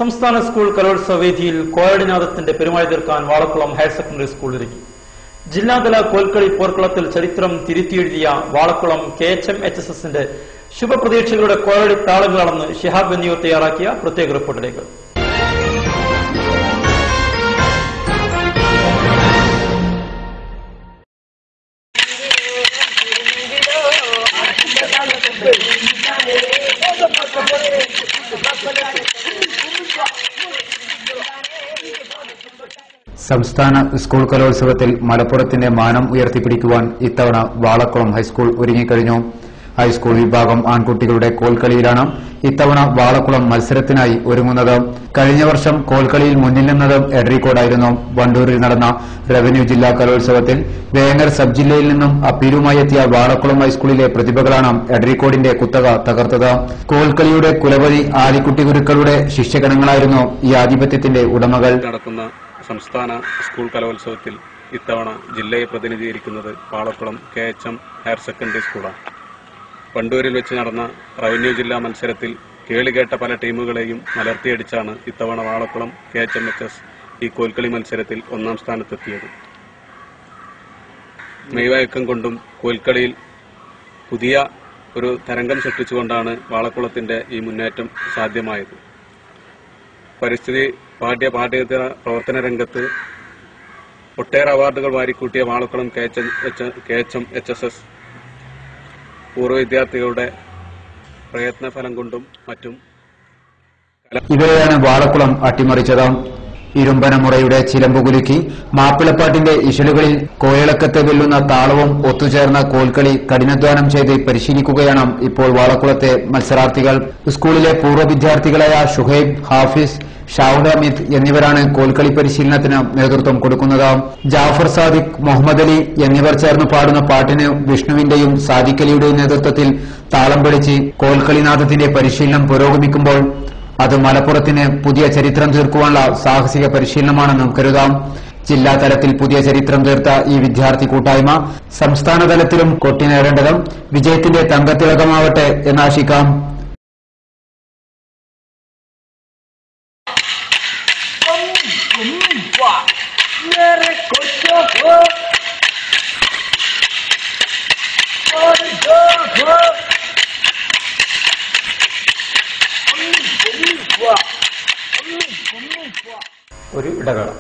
സംസ്ഥാന സ്കൂൾ കലോത്സവ വേദിയിൽ കോയടിനാഥത്തിന്റെ പെരുമാൾ തീർക്കാൻ വാളക്കുളം ഹയർ സെക്കൻഡറി സ്കൂൾ ഒരുങ്ങി. ജില്ലാതല കോൽക്കളി പോർക്കളത്തിൽ ചരിത്രം തിരുത്തിയെഴുതിയ വാളക്കുളം khmhന്റെ ശുഭപ്രതീക്ഷകളുടെ കോയടി താളങ്ങളാണെന്ന് ഷിഹാബ് വെന്നിയൂർ തയ്യാറാക്കിയ പ്രത്യേക റിപ്പോർട്ടിലേക്ക്. സംസ്ഥാന സ്കൂൾ കലോത്സവത്തിൽ മലപ്പുറത്തിന്റെ മാനം ഉയർത്തിപ്പിടിക്കുവാൻ ഇത്തവണ വാളക്കുളം ഹൈസ്കൂൾ ഒരുങ്ങിക്കഴിഞ്ഞു. ഹൈസ്കൂൾ വിഭാഗം ആൺകുട്ടികളുടെ കോൽക്കളിയിലാണ് ഇത്തവണ വാളക്കുളം മത്സരത്തിനായി ഒരുങ്ങുന്നത്. കഴിഞ്ഞ വർഷം കോൽക്കളിയിൽ മുന്നിൽ നിന്നത് എഡ്രിക്കോടായിരുന്നു. വണ്ടൂരിൽ നടന്ന റവന്യൂ ജില്ലാ കലോത്സവത്തിൽ വേങ്ങർ സബ് ജില്ലയിൽ നിന്നും അപ്പീലുമായി എത്തിയ വാളക്കുളം ഹൈസ്കൂളിലെ പ്രതിഭകളാണ് എഡ്രിക്കോടിന്റെ കുത്തക തകർത്തത്. കോൽക്കളിയുടെ കുലപതി ആലിക്കുട്ടി ഗുരുക്കളുടെ ശിഷ്യഗണങ്ങളായിരുന്നു ഈ ആധിപത്യത്തിന്റെ ഉടമകൾ. സംസ്ഥാന സ്കൂൾ കലോത്സവത്തിൽ ഇത്തവണ ജില്ലയെ പ്രതിനിധീകരിക്കുന്നത് വാളക്കുളം KHM ഹയർ സെക്കൻഡറി സ്കൂളാണ്. വണ്ടൂരിൽ വെച്ച് നടന്ന റവന്യൂ ജില്ലാ മത്സരത്തിൽ കേളികേട്ട പല ടീമുകളെയും മലർത്തിയടിച്ചാണ് ഇത്തവണ വാളക്കുളം KHMHS ഈ കോൽക്കളി മത്സരത്തിൽ ഒന്നാം സ്ഥാനത്തെത്തിയത്. മെയ്വഴക്കം കൊണ്ടും കോൽക്കളിയിൽ പുതിയ ഒരു തരംഗം സൃഷ്ടിച്ചുകൊണ്ടാണ് വാളക്കുളത്തിന്റെ ഈ മുന്നേറ്റം സാധ്യമായത്. പരിസ്ഥിതി പാഠ്യേതര പ്രവർത്തന രംഗത്ത് ഒട്ടേറെ അവാർഡുകൾ വാരിക്കൂട്ടിയ വാളക്കുളം KHMHS പൂർവ്വ വിദ്യാർത്ഥികളുടെ പ്രയത്നഫലം കൊണ്ടും മറ്റും ഇവരെയാണ് വാളക്കുളം അട്ടിമറിച്ചത്. ഇരുമ്പനമുറയുടെ ചിലമ്പുകുലുക്കി മാപ്പിളപ്പാട്ടിന്റെ ഇശലുകളിൽ കോയിളക്കത്തെ വെല്ലുന്ന താളവും ഒത്തുചേർന്ന കോൽക്കളി കഠിനാധ്വാനം ചെയ്ത് പരിശീലിക്കുകയാണ് ഇപ്പോൾ വാളക്കുളത്തെ മത്സരാർത്ഥികൾ. സ്കൂളിലെ പൂർവ്വ വിദ്യാർത്ഥികളായ ഷുഹൈബ്, ഹാഫിസ്, ഷാഹുദ് അമിത് എന്നിവരാണ് കോൽക്കളി പരിശീലനത്തിന് നേതൃത്വം കൊടുക്കുന്നത്. ജാഫർ സാദിഖ്, മുഹമ്മദ് അലി എന്നിവർ ചേർന്ന് പാടുന്ന പാട്ടിന് വിഷ്ണുവിന്റെയും സാദിഖ് അലിയുടെയും നേതൃത്വത്തിൽ താളം പിടിച്ച് കോൽക്കളിനാഥത്തിന്റെ പരിശീലനം പുരോഗമിക്കുമ്പോൾ അത് മലപ്പുറത്തിന് പുതിയ ചരിത്രം തീർക്കുവാനുള്ള സാഹസിക പരിശീലനമാണെന്നും കരുതാം. ജില്ലാ തലത്തിൽ പുതിയ ചരിത്രം തീർത്ത ഈ വിദ്യാർത്ഥി കൂട്ടായ്മ സംസ്ഥാന തലത്തിലും കൊട്ടിനേറേണ്ടതും വിജയത്തിന്റെ തങ്കത്തിളക്കമാവട്ടെ എന്നാശിക്കാം. ഒരു ഇടവേള.